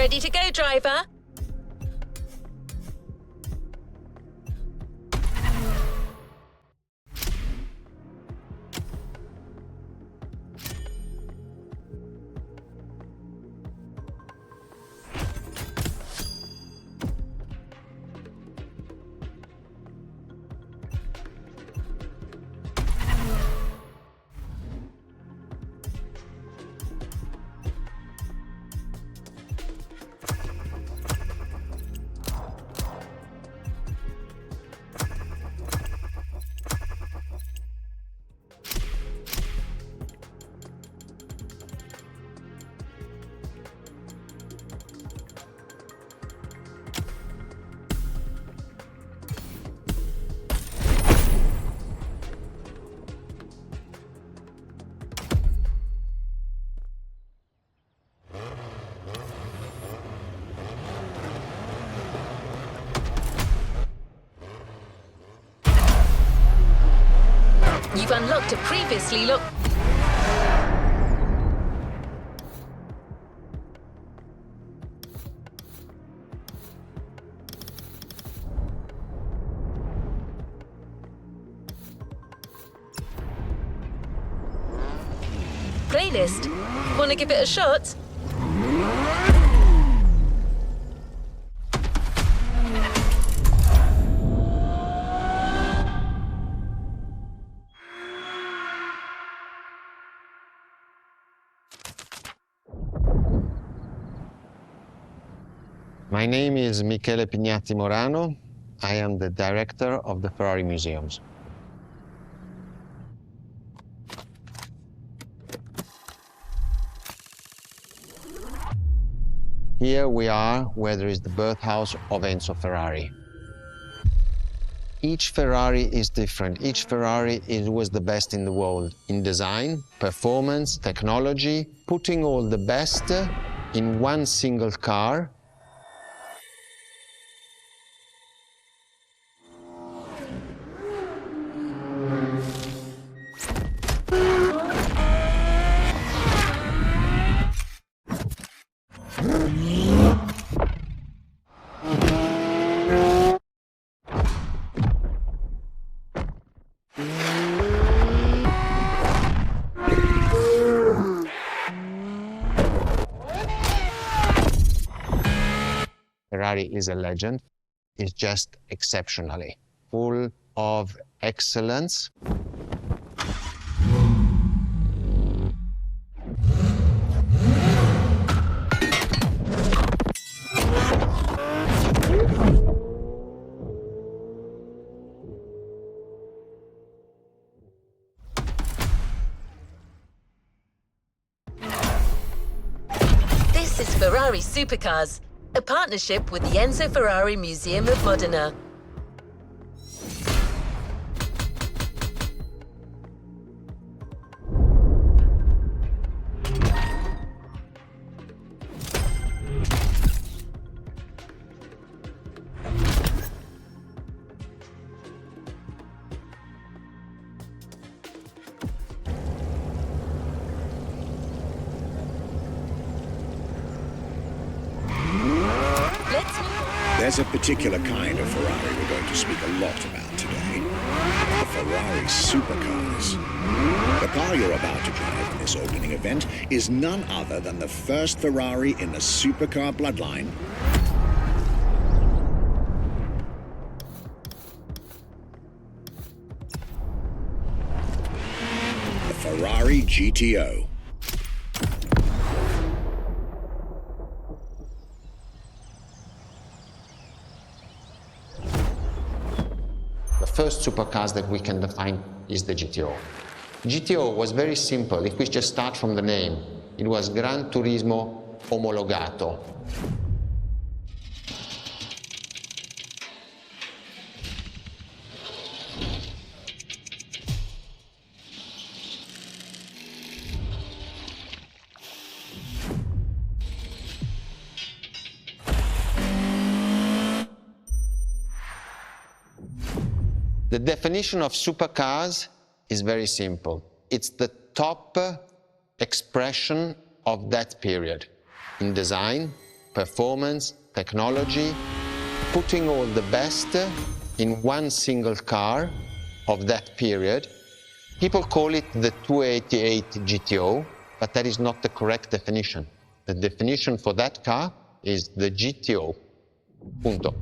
Ready to go, driver? You've unlocked a previously locked... playlist. Want to give it a shot? My name is Michele Pignatti Morano. I am the director of the Ferrari Museums. Here we are where there is the birthhouse of Enzo Ferrari. Each Ferrari is different. Each Ferrari was the best in the world in design, performance, technology, putting all the best in one single car. Ferrari is a legend. It's just exceptionally full of excellence. This is Ferrari Supercars, a partnership with the Enzo Ferrari Museum of Modena. There's a particular kind of Ferrari we're going to speak a lot about today. The Ferrari Supercars. The car you're about to drive in this opening event is none other than the first Ferrari in the supercar bloodline. The Ferrari GTO. The first supercars that we can define is the GTO. GTO was very simple. If we just start from the name, it was Gran Turismo Omologato. The definition of supercars is very simple. It's the top expression of that period in design, performance, technology, putting all the best in one single car of that period. People call it the 288 GTO, but that is not the correct definition. The definition for that car is the GTO. Punto.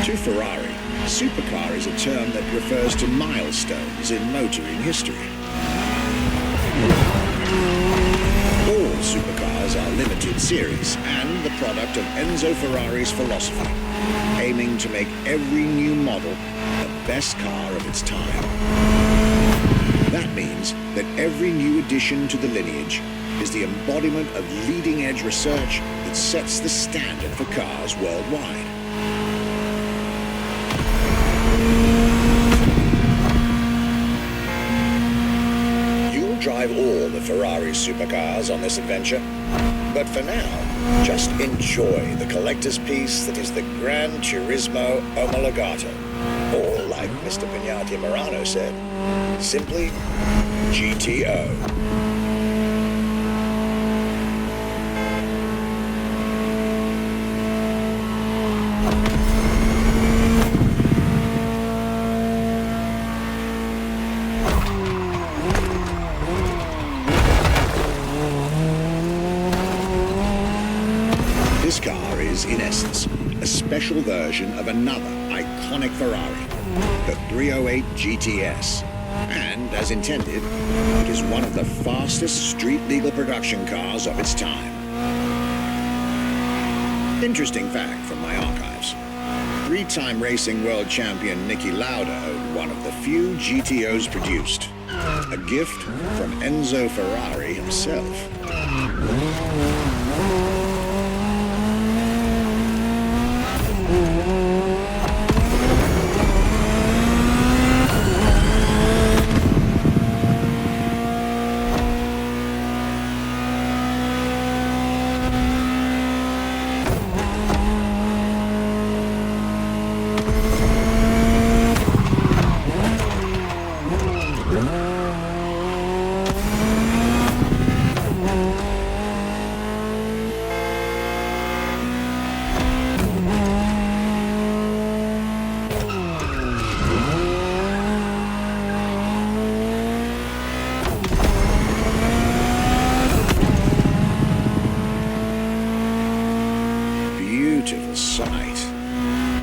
To Ferrari, supercar is a term that refers to milestones in motoring history. All supercars are limited series and the product of Enzo Ferrari's philosophy, aiming to make every new model the best car of its time. That means that every new addition to the lineage is the embodiment of leading-edge research that sets the standard for cars worldwide. You'll drive all the Ferrari supercars on this adventure, but for now, just enjoy the collector's piece that is the Gran Turismo Omologato, or like Mr. Pignati Morano said, simply GTO. This car is, in essence, a special version of another iconic Ferrari, the 308 GTS. And, as intended, it is one of the fastest street-legal production cars of its time. Interesting fact from my archives. Three-time racing world champion Niki Lauda owned one of the few GTOs produced. A gift from Enzo Ferrari himself.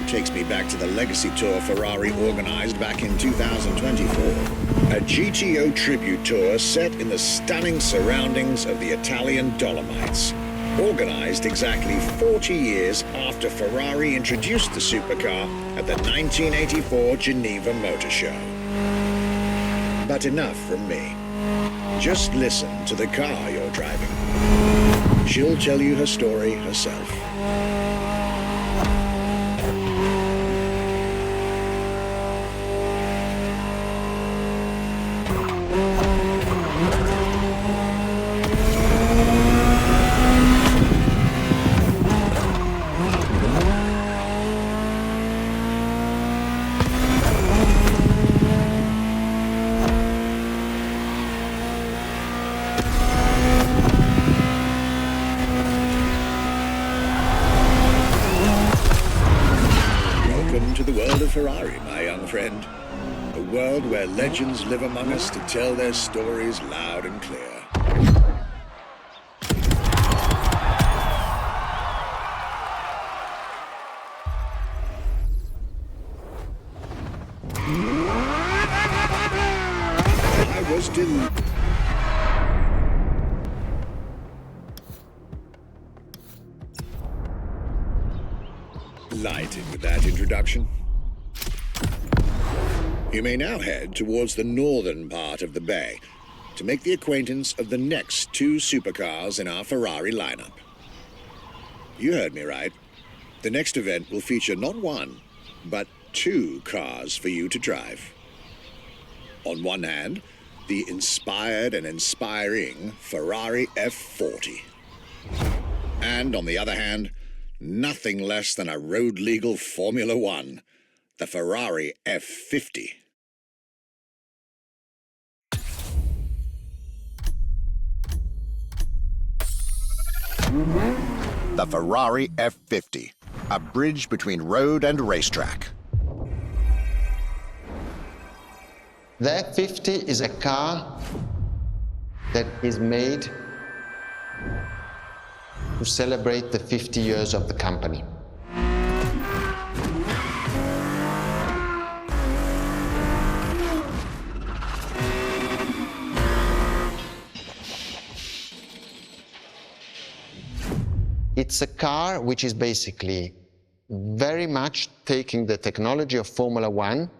Takes me back to the Legacy Tour Ferrari organized back in 2024. A GTO tribute tour set in the stunning surroundings of the Italian Dolomites. Organized exactly 40 years after Ferrari introduced the supercar at the 1984 Geneva Motor Show. But enough from me. Just listen to the car you're driving. She'll tell you her story herself. To the world of Ferrari, my young friend. A world where legends live among us to tell their stories loud and clear. I was delighted with that introduction. You may now head towards the northern part of the bay, to make the acquaintance of the next two supercars in our Ferrari lineup. You heard me right. The next event will feature not one, but two cars for you to drive. On one hand, the inspired and inspiring Ferrari F40. And on the other hand, nothing less than a road-legal Formula One, the Ferrari F50. The Ferrari F50, a bridge between road and racetrack. The F50 is a car that is made to celebrate the 50 years of the company. It's a car which is basically very much taking the technology of Formula One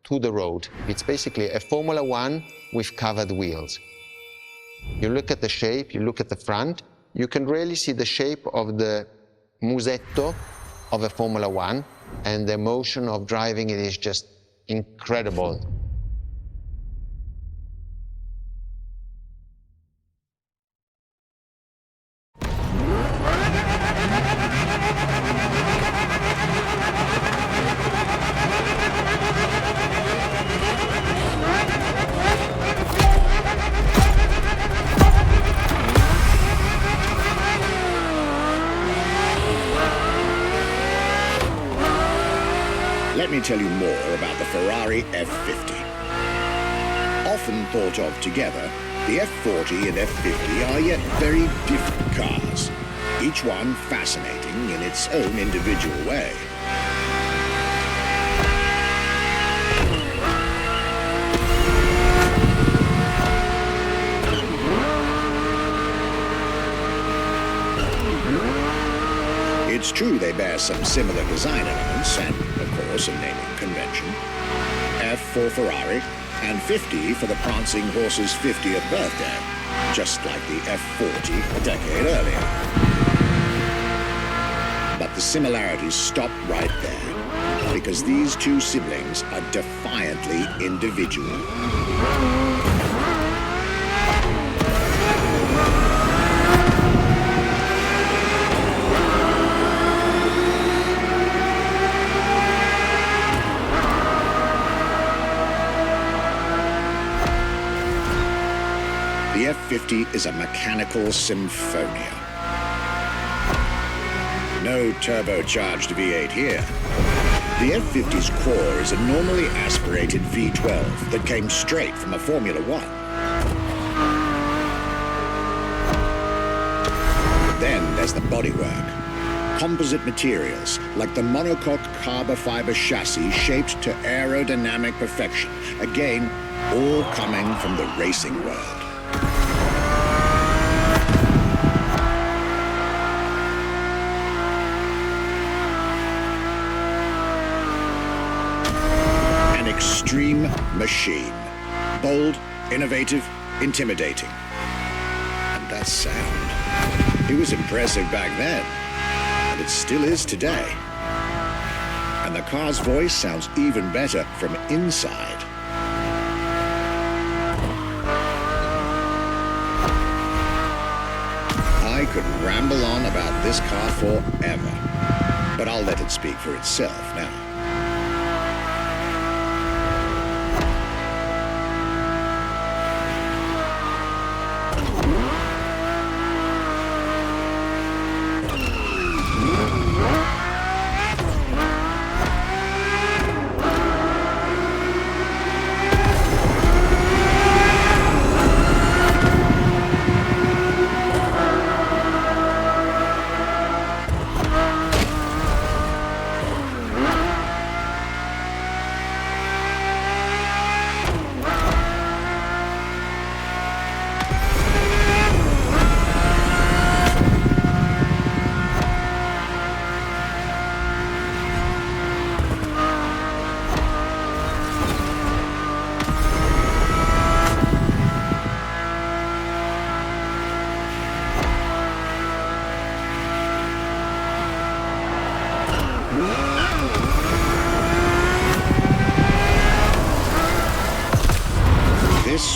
to the road. It's basically a Formula One with covered wheels. You look at the shape, you look at the front, you can really see the shape of the musetto of a Formula One, and the motion of driving it is just incredible. Let me tell you more about the Ferrari F50. Often thought of together, the F40 and F50 are yet very different cars, each one fascinating in its own individual way. It's true they bear some similar design elements and, of course, a naming convention. F for Ferrari and 50 for the prancing horse's 50th birthday, just like the F40 a decade earlier. But the similarities stop right there, because these two siblings are defiantly individual. The F50 is a mechanical symphonia. No turbocharged V8 here. The F50's core is a normally aspirated V12 that came straight from a Formula One. Then there's the bodywork. Composite materials, like the monocoque carbon fiber chassis shaped to aerodynamic perfection. Again, all coming from the racing world. An extreme machine. Bold, innovative, intimidating. And that sound. It was impressive back then, and it still is today. And the car's voice sounds even better from inside. I could ramble on about this car forever, but I'll let it speak for itself now.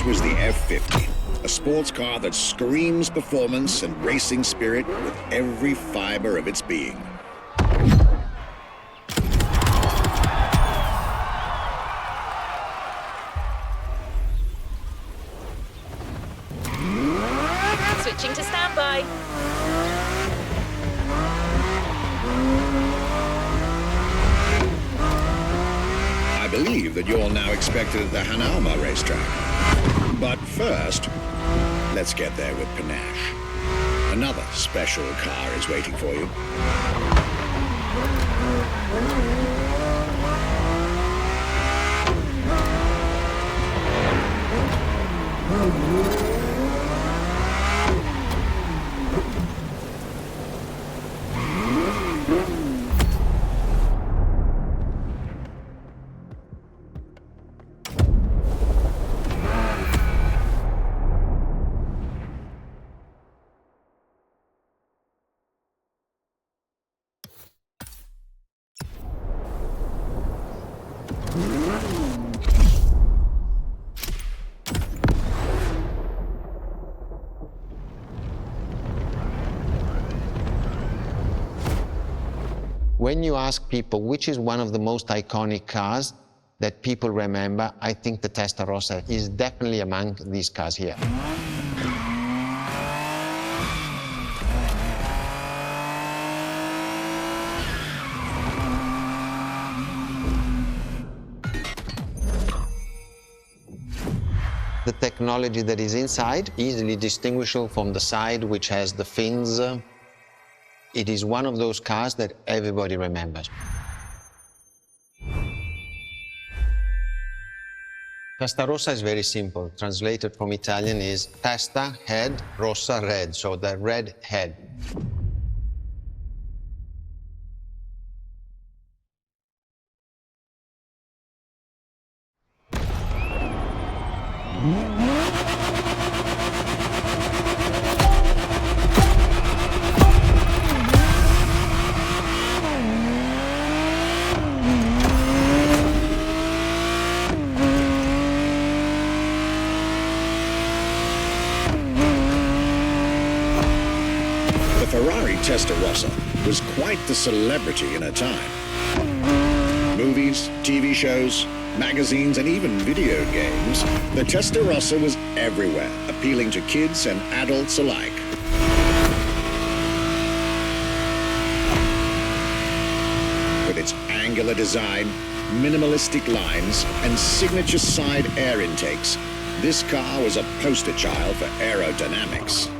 was the F50, a sports car that screams performance and racing spirit with every fiber of its being. Switching to standby. I believe that you're now expected at the Hanalma racetrack. But first, let's get there with panache. Another special car is waiting for you. When you ask people which is one of the most iconic cars that people remember, I think the Testarossa is definitely among these cars here. The technology that is inside, easily distinguishable from the side which has the fins. It is one of those cars that everybody remembers. Testarossa is very simple. Translated from Italian is testa, head, rossa, red, so the red head. The Ferrari Testarossa was quite the celebrity in her time. Movies, TV shows, magazines, and even video games, the Testarossa was everywhere, appealing to kids and adults alike. With its angular design, minimalistic lines, and signature side air intakes, this car was a poster child for aerodynamics.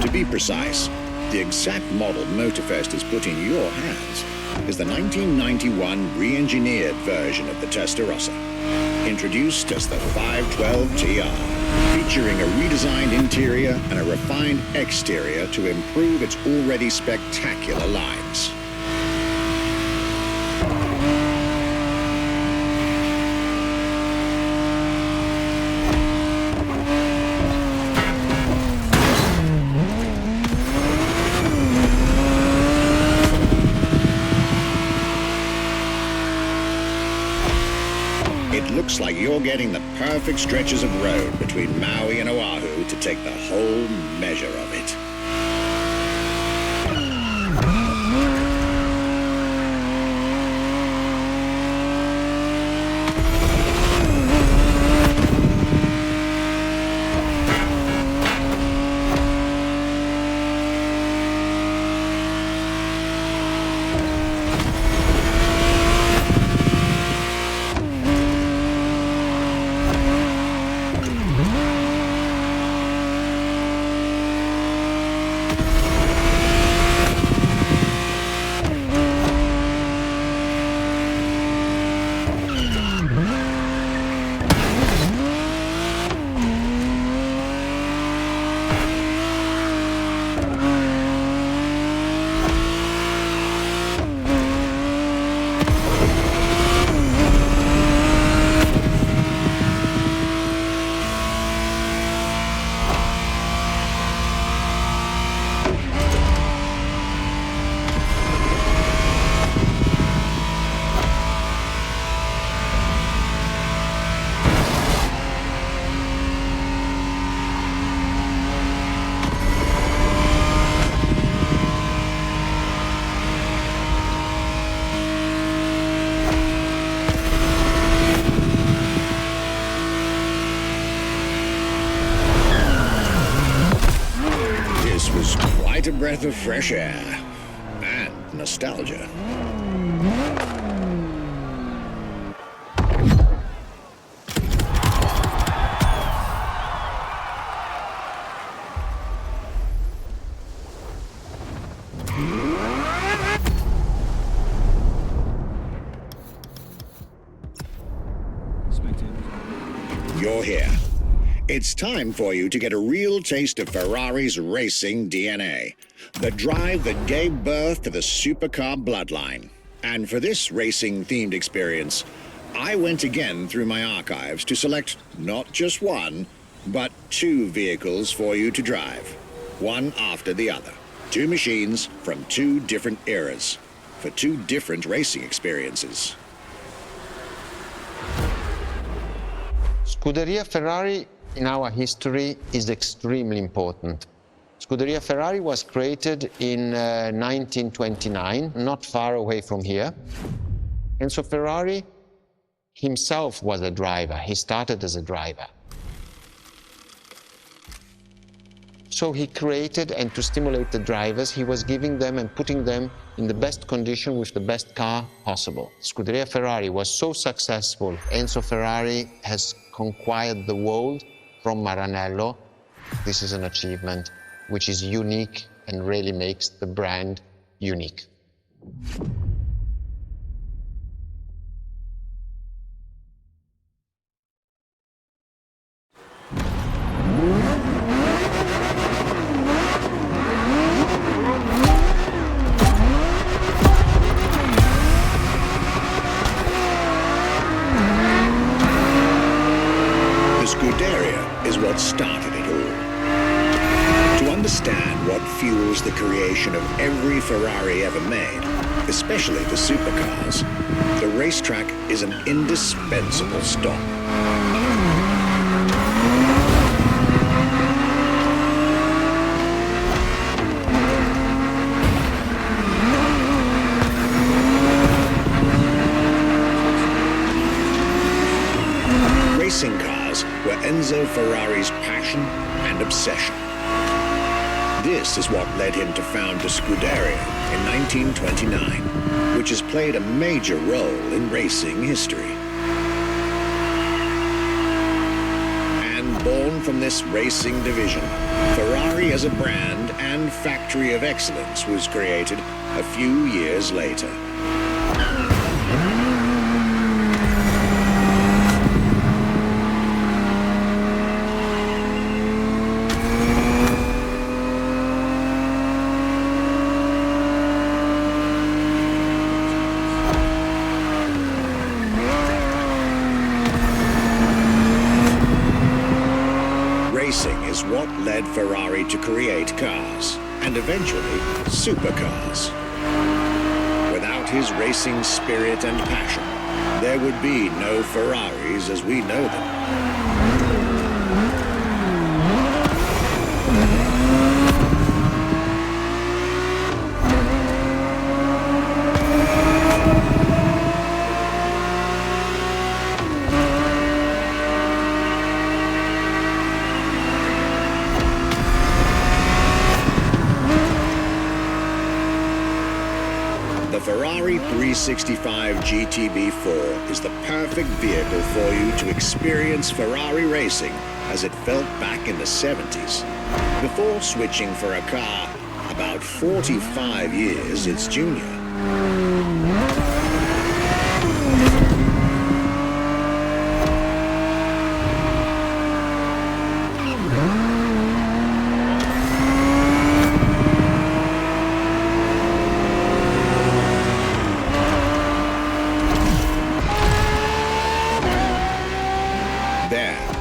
To be precise, the exact model Motorfest has put in your hands is the 1991 re-engineered version of the Testarossa, introduced as the 512 TR, featuring a redesigned interior and a refined exterior to improve its already spectacular lines. It looks like you're getting the perfect stretches of road between Maui and Oahu to take the whole measure of it. breath of fresh air and nostalgia. You're here. It's time for you to get a real taste of Ferrari's racing DNA. The drive that gave birth to the supercar bloodline. And for this racing-themed experience, I went again through my archives to select not just one, but two vehicles for you to drive. One after the other. Two machines from two different eras, for two different racing experiences. Scuderia Ferrari in our history is extremely important. Scuderia Ferrari was created in 1929, not far away from here. Enzo Ferrari himself was a driver. He started as a driver. So he created, and to stimulate the drivers, he was giving them and putting them in the best condition with the best car possible. Scuderia Ferrari was so successful. Enzo Ferrari has conquered the world from Maranello. This is an achievement which is unique and really makes the brand unique. Scuderia is what started it all. To understand what fuels the creation of every Ferrari ever made, especially the supercars, the racetrack is an indispensable stop. Racing cars were Enzo Ferrari's passion and obsession. This is what led him to found the Scuderia in 1929, which has played a major role in racing history. And born from this racing division, Ferrari as a brand and factory of excellence was created a few years later. Racing is what led Ferrari to create cars, and eventually supercars. Without his racing spirit and passion, there would be no Ferraris as we know them. The Ferrari 365 GTB4 is the perfect vehicle for you to experience Ferrari racing as it felt back in the 70s, before switching for a car about 45 years its junior.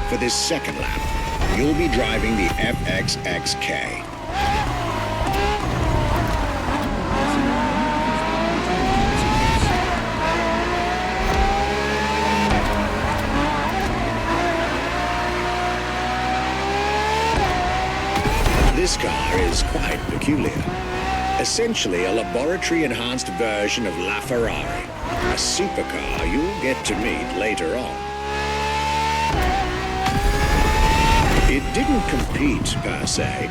For this second lap, you'll be driving the FXXK. This car is quite peculiar. Essentially a laboratory-enhanced version of La Ferrari, a supercar you'll get to meet later on. It didn't compete, per se,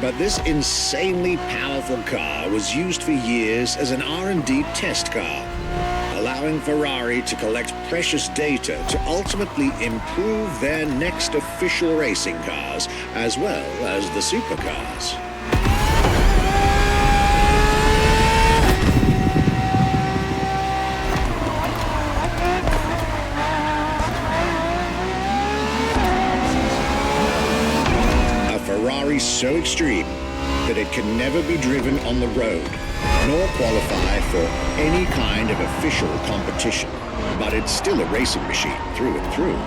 But this insanely powerful car was used for years as an R&D test car, allowing Ferrari to collect precious data to ultimately improve their next official racing cars, as well as the supercars. Ferrari so extreme that it can never be driven on the road, nor qualify for any kind of official competition. But it's still a racing machine through and through.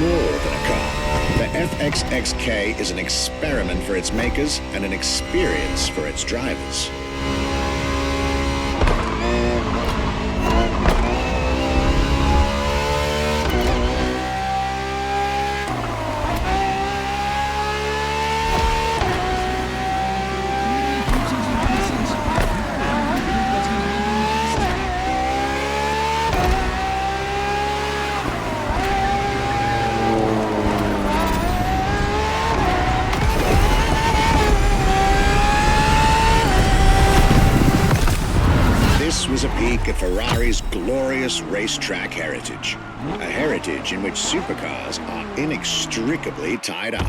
More than a car, the FXXK is an experiment for its makers and an experience for its drivers. Was a peek at Ferrari's glorious racetrack heritage, a heritage in which supercars are inextricably tied up.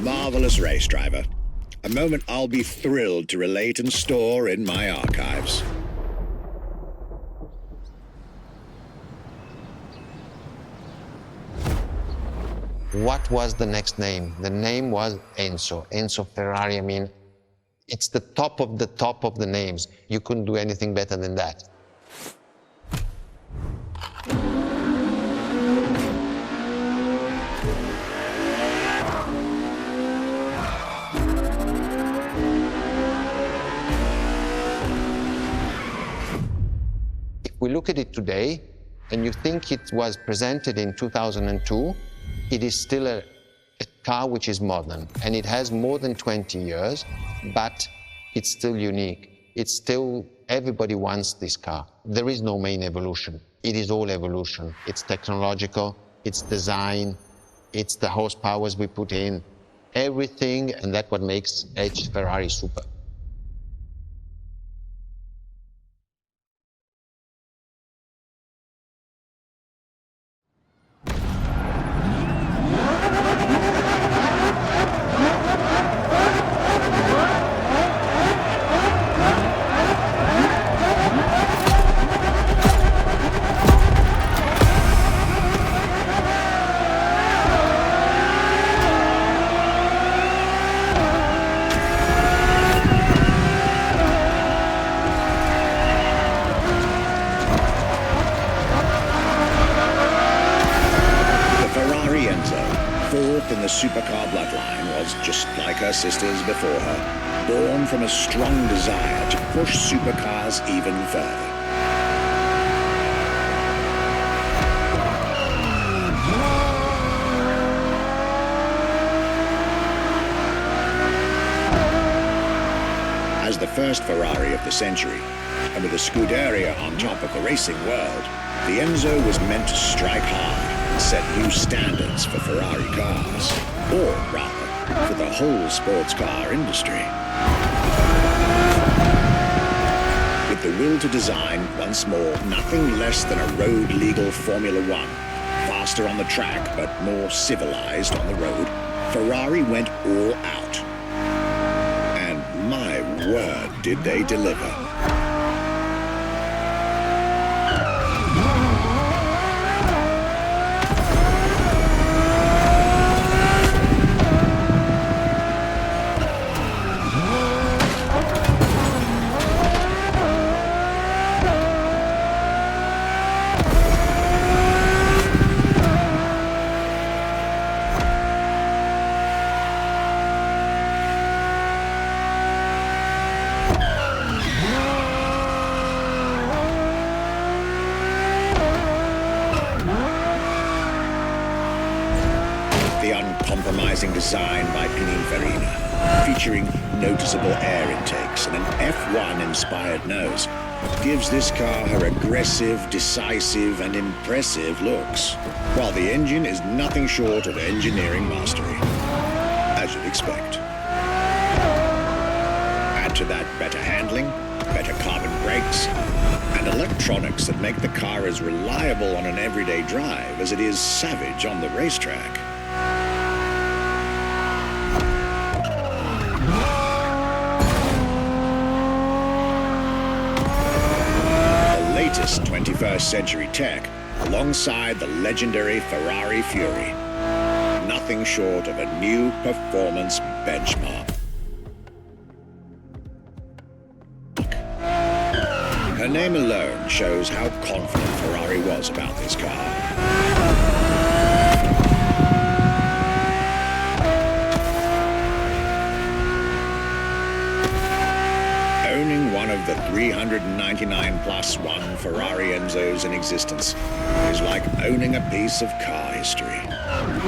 Marvelous race driver. A moment I'll be thrilled to relate and store in my archives. What was the next name? The name was Enzo. Enzo Ferrari, I mean, it's the top of the names. You couldn't do anything better than that. We look at it today, and you think it was presented in 2002, it is still a car which is modern, and it has more than 20 years, but it's still unique. It's still, everybody wants this car. There is no main evolution. It is all evolution. It's technological, it's design, it's the horsepowers we put in, everything, and that's what makes Ferrari super. Fourth in the supercar bloodline, was just like her sisters before her, born from a strong desire to push supercars even further. As the first Ferrari of the century, and with a Scuderia on top of the racing world, the Enzo was meant to strike hard and set new standards for Ferrari cars, or rather, for the whole sports car industry. With the will to design, once more, nothing less than a road-legal Formula One, faster on the track but more civilized on the road, Ferrari went all out. And my word, did they deliver. pleasing design by Pininfarina, featuring noticeable air intakes and an F1-inspired nose, gives this car her aggressive, decisive, and impressive looks, while the engine is nothing short of engineering mastery, as you'd expect. Add to that better handling, better carbon brakes, and electronics that make the car as reliable on an everyday drive as it is savage on the racetrack. The latest 21st century tech alongside the legendary Ferrari Fury. Nothing short of a new performance benchmark. Her name alone shows how confident Ferrari was about this car. Owning one of the 399 plus one Ferrari Enzos in existence is like owning a piece of car history.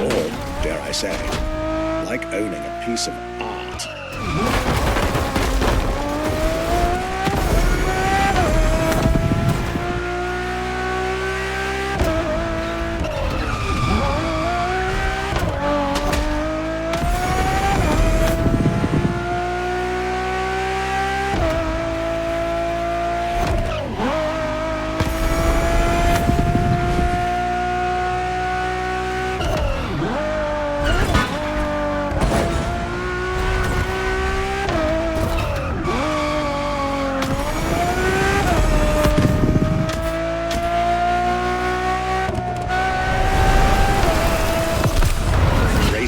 Or, dare I say, like owning a piece of art.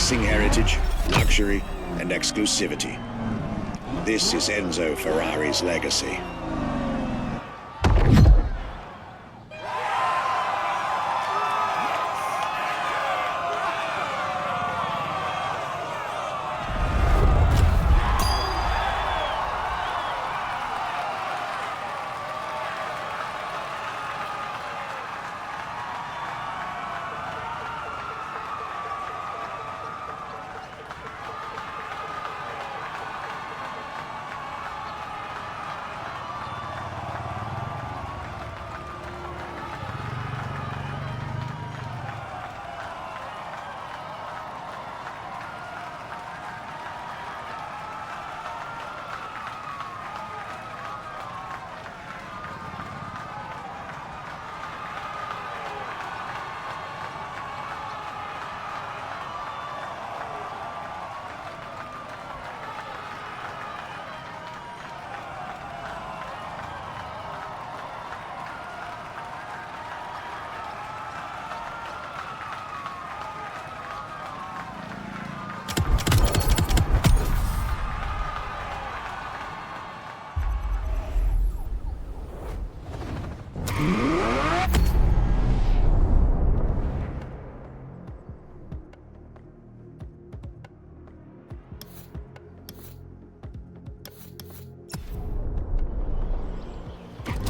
Heritage, luxury, and exclusivity. This is Enzo Ferrari's legacy.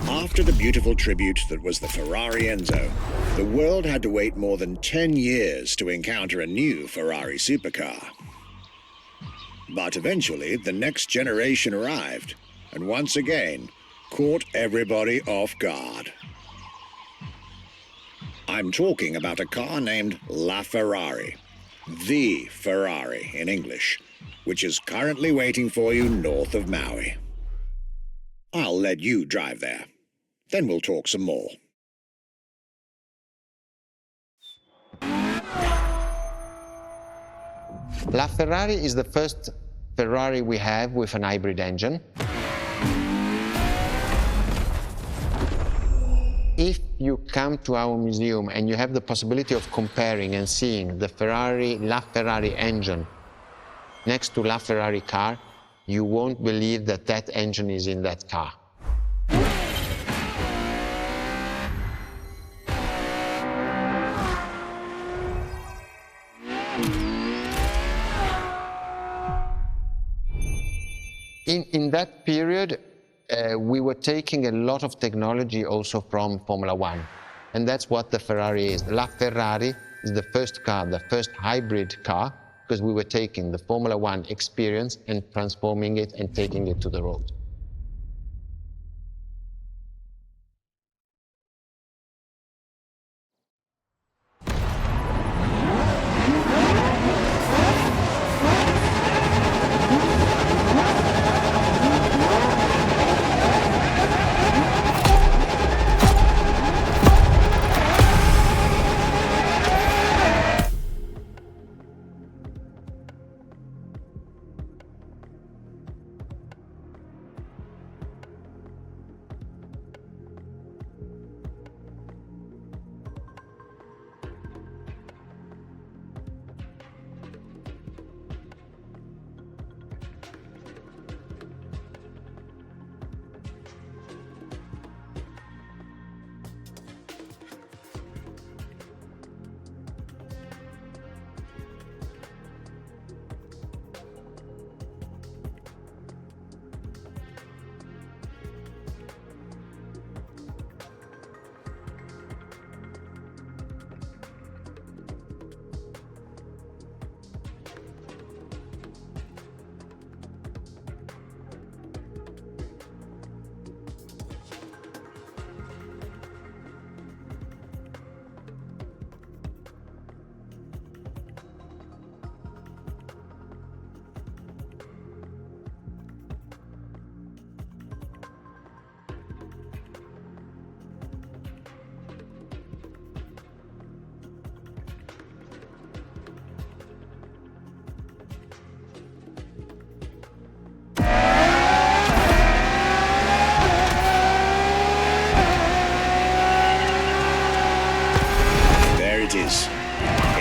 After the beautiful tribute that was the Ferrari Enzo, the world had to wait more than 10 years to encounter a new Ferrari supercar. But eventually, the next generation arrived, and once again, caught everybody off guard. I'm talking about a car named La Ferrari, the Ferrari in English, which is currently waiting for you north of Maui. I'll let you drive there. Then we'll talk some more. La Ferrari is the first Ferrari we have with an hybrid engine. If you come to our museum and you have the possibility of comparing and seeing the La Ferrari engine next to La Ferrari car, you won't believe that that engine is in that car. In that period, we were taking a lot of technology also from Formula One, and that's what the Ferrari is. La Ferrari is the first car, the first hybrid car because we were taking the Formula One experience and transforming it and taking it to the road.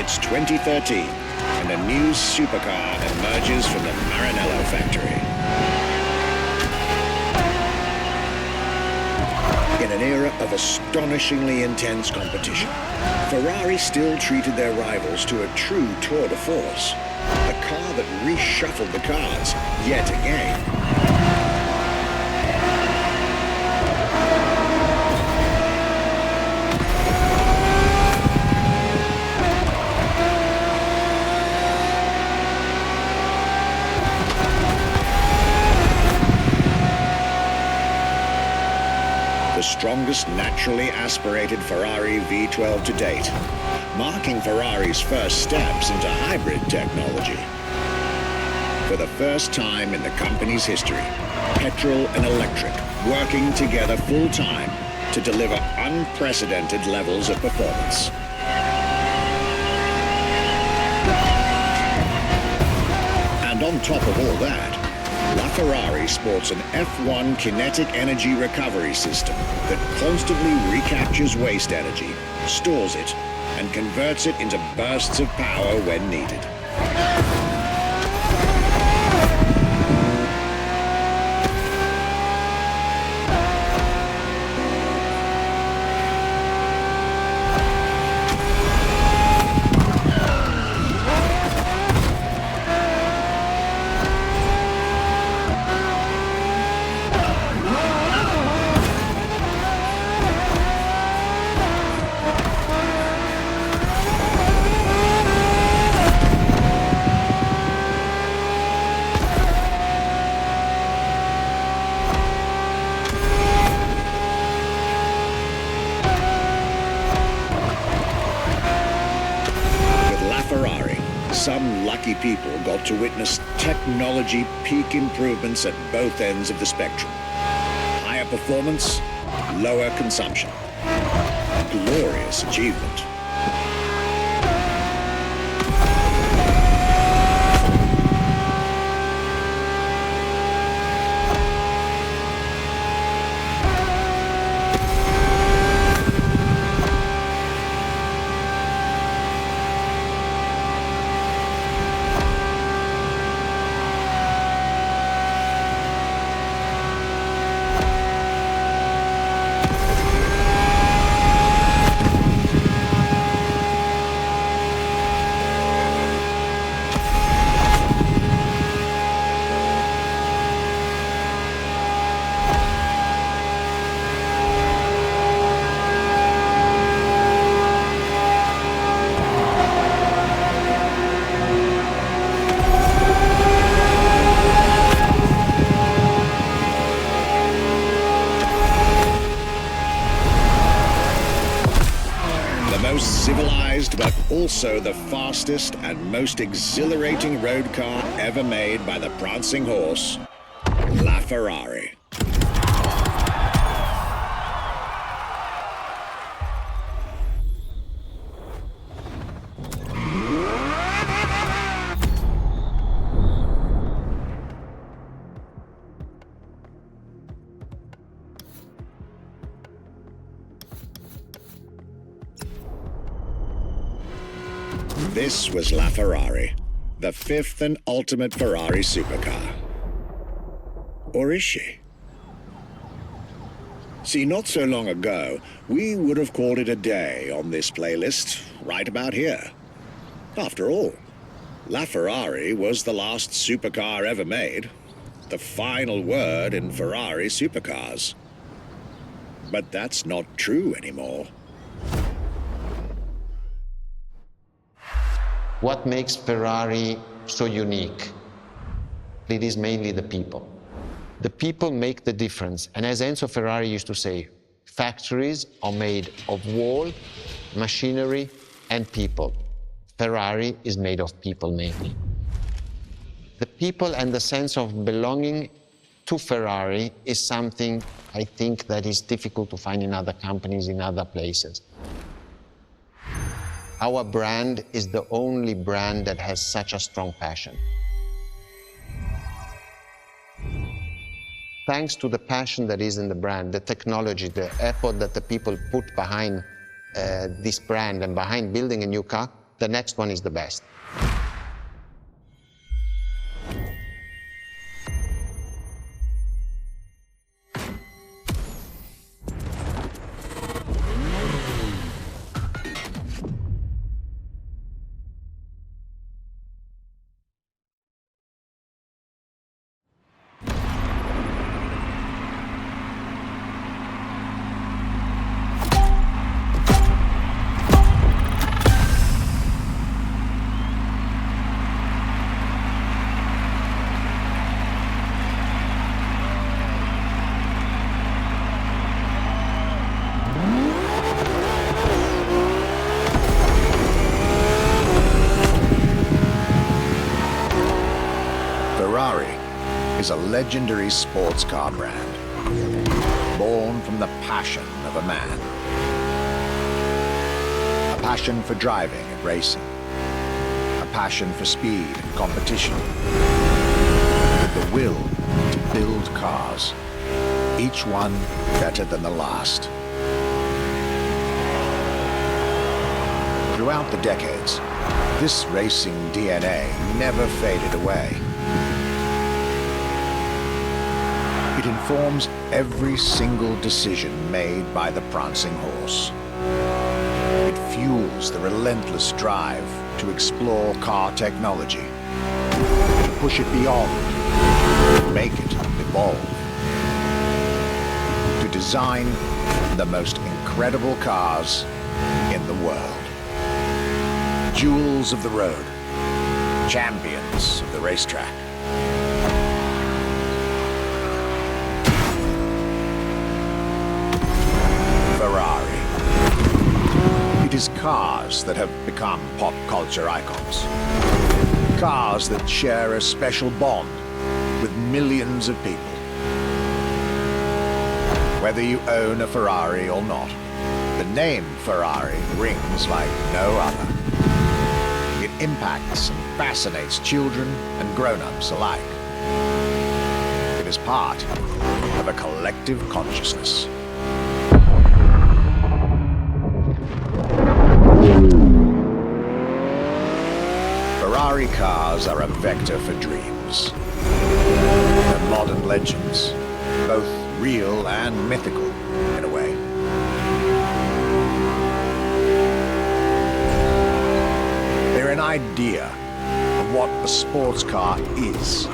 It's 2013, and a new supercar emerges from the Maranello factory. In an era of astonishingly intense competition, Ferrari still treated their rivals to a true tour de force. A car that reshuffled the cards yet again. Strongest naturally aspirated Ferrari V12 to date, marking Ferrari's first steps into hybrid technology. For the first time in the company's history, petrol and electric working together full-time to deliver unprecedented levels of performance. And on top of all that, LaFerrari sports an F1 kinetic energy recovery system that constantly recaptures waste energy, stores it, and converts it into bursts of power when needed. Some lucky people got to witness technology peak improvements at both ends of the spectrum. Higher performance, lower consumption. Glorious achievement. most civilized, but also the fastest and most exhilarating road car ever made by the prancing horse, La Ferrari. This was La Ferrari, the fifth and ultimate Ferrari supercar. Or is she? See, not so long ago, we would have called it a day on this playlist, right about here. After all, La Ferrari was the last supercar ever made, the final word in Ferrari supercars. But that's not true anymore. What makes Ferrari so unique? It is mainly the people. The people make the difference. And as Enzo Ferrari used to say, factories are made of wall, machinery, and people. Ferrari is made of people mainly. The people and the sense of belonging to Ferrari is something I think that is difficult to find in other companies, in other places. Our brand is the only brand that has such a strong passion. Thanks to the passion that is in the brand, the technology, the effort that the people put behind this brand and behind building a new car, the next one is the best. Ferrari is a legendary sports car brand, born from the passion of a man. A passion for driving and racing. A passion for speed and competition. With the will to build cars, each one better than the last. Throughout the decades, this racing DNA never faded away. It informs every single decision made by the prancing horse. It fuels the relentless drive to explore car technology, to push it beyond, to make it evolve, to design the most incredible cars in the world. Jewels of the road, champions of the racetrack. Ferrari. It is cars that have become pop culture icons. Cars that share a special bond with millions of people. Whether you own a Ferrari or not, the name Ferrari rings like no other. It impacts and fascinates children and grown-ups alike. It is part of a collective consciousness. Ferrari cars are a vector for dreams. They're modern legends, both real and mythical in a way. They're an idea of what a sports car is,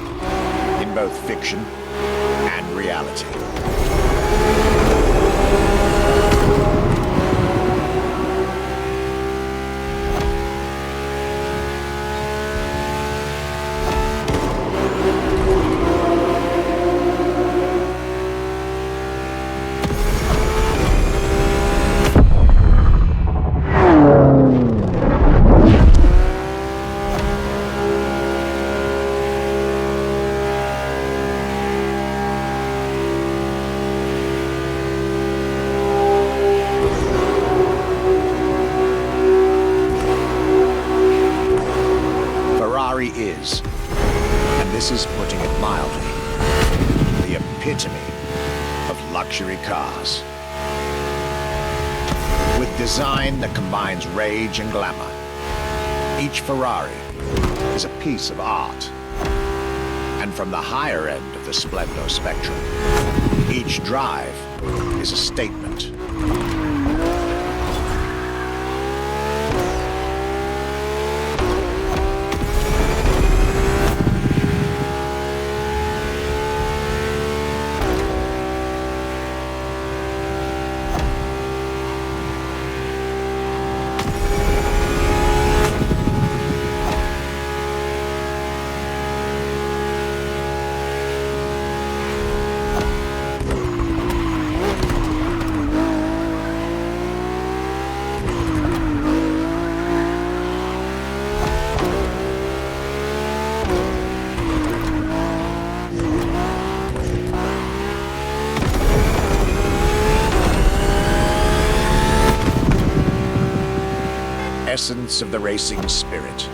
in both fiction and reality. Supercars. With design that combines rage and glamour, each Ferrari is a piece of art. And from the higher end of the splendor spectrum, each drive is a statement. Essence of the racing spirit,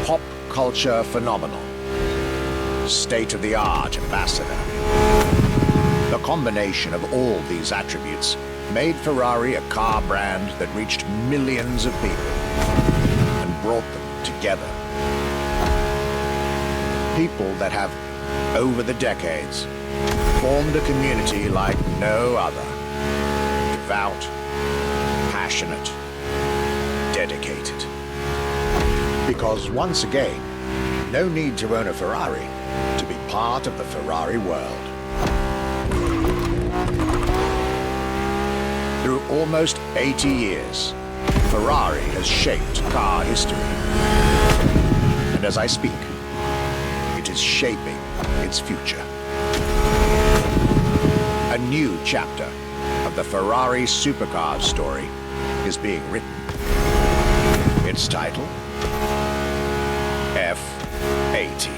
pop culture phenomenal, state-of-the-art ambassador. The combination of all these attributes made Ferrari a car brand that reached millions of people and brought them together. People that have, over the decades, formed a community like no other. Devout, passionate, dedicated. Because once again, no need to own a Ferrari to be part of the Ferrari world. Through almost 80 years, Ferrari has shaped car history. And as I speak, it is shaping its future. A new chapter of the Ferrari Supercars story is being written. Its title, F80.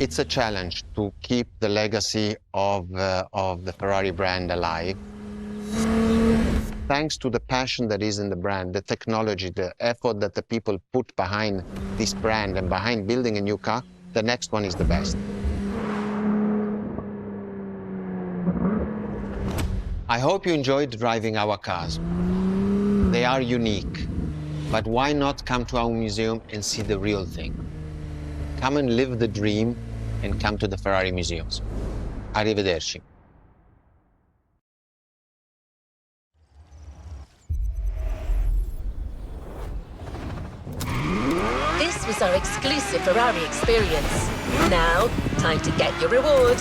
It's a challenge to keep the legacy of the Ferrari brand alive. Thanks to the passion that is in the brand, the technology, the effort that the people put behind this brand and behind building a new car, the next one is the best. I hope you enjoyed driving our cars. They are unique, but why not come to our museum and see the real thing? Come and live the dream and come to the Ferrari museums. Arrivederci. This was our exclusive Ferrari experience. Now, time to get your reward.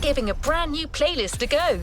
Giving a brand new playlist a go.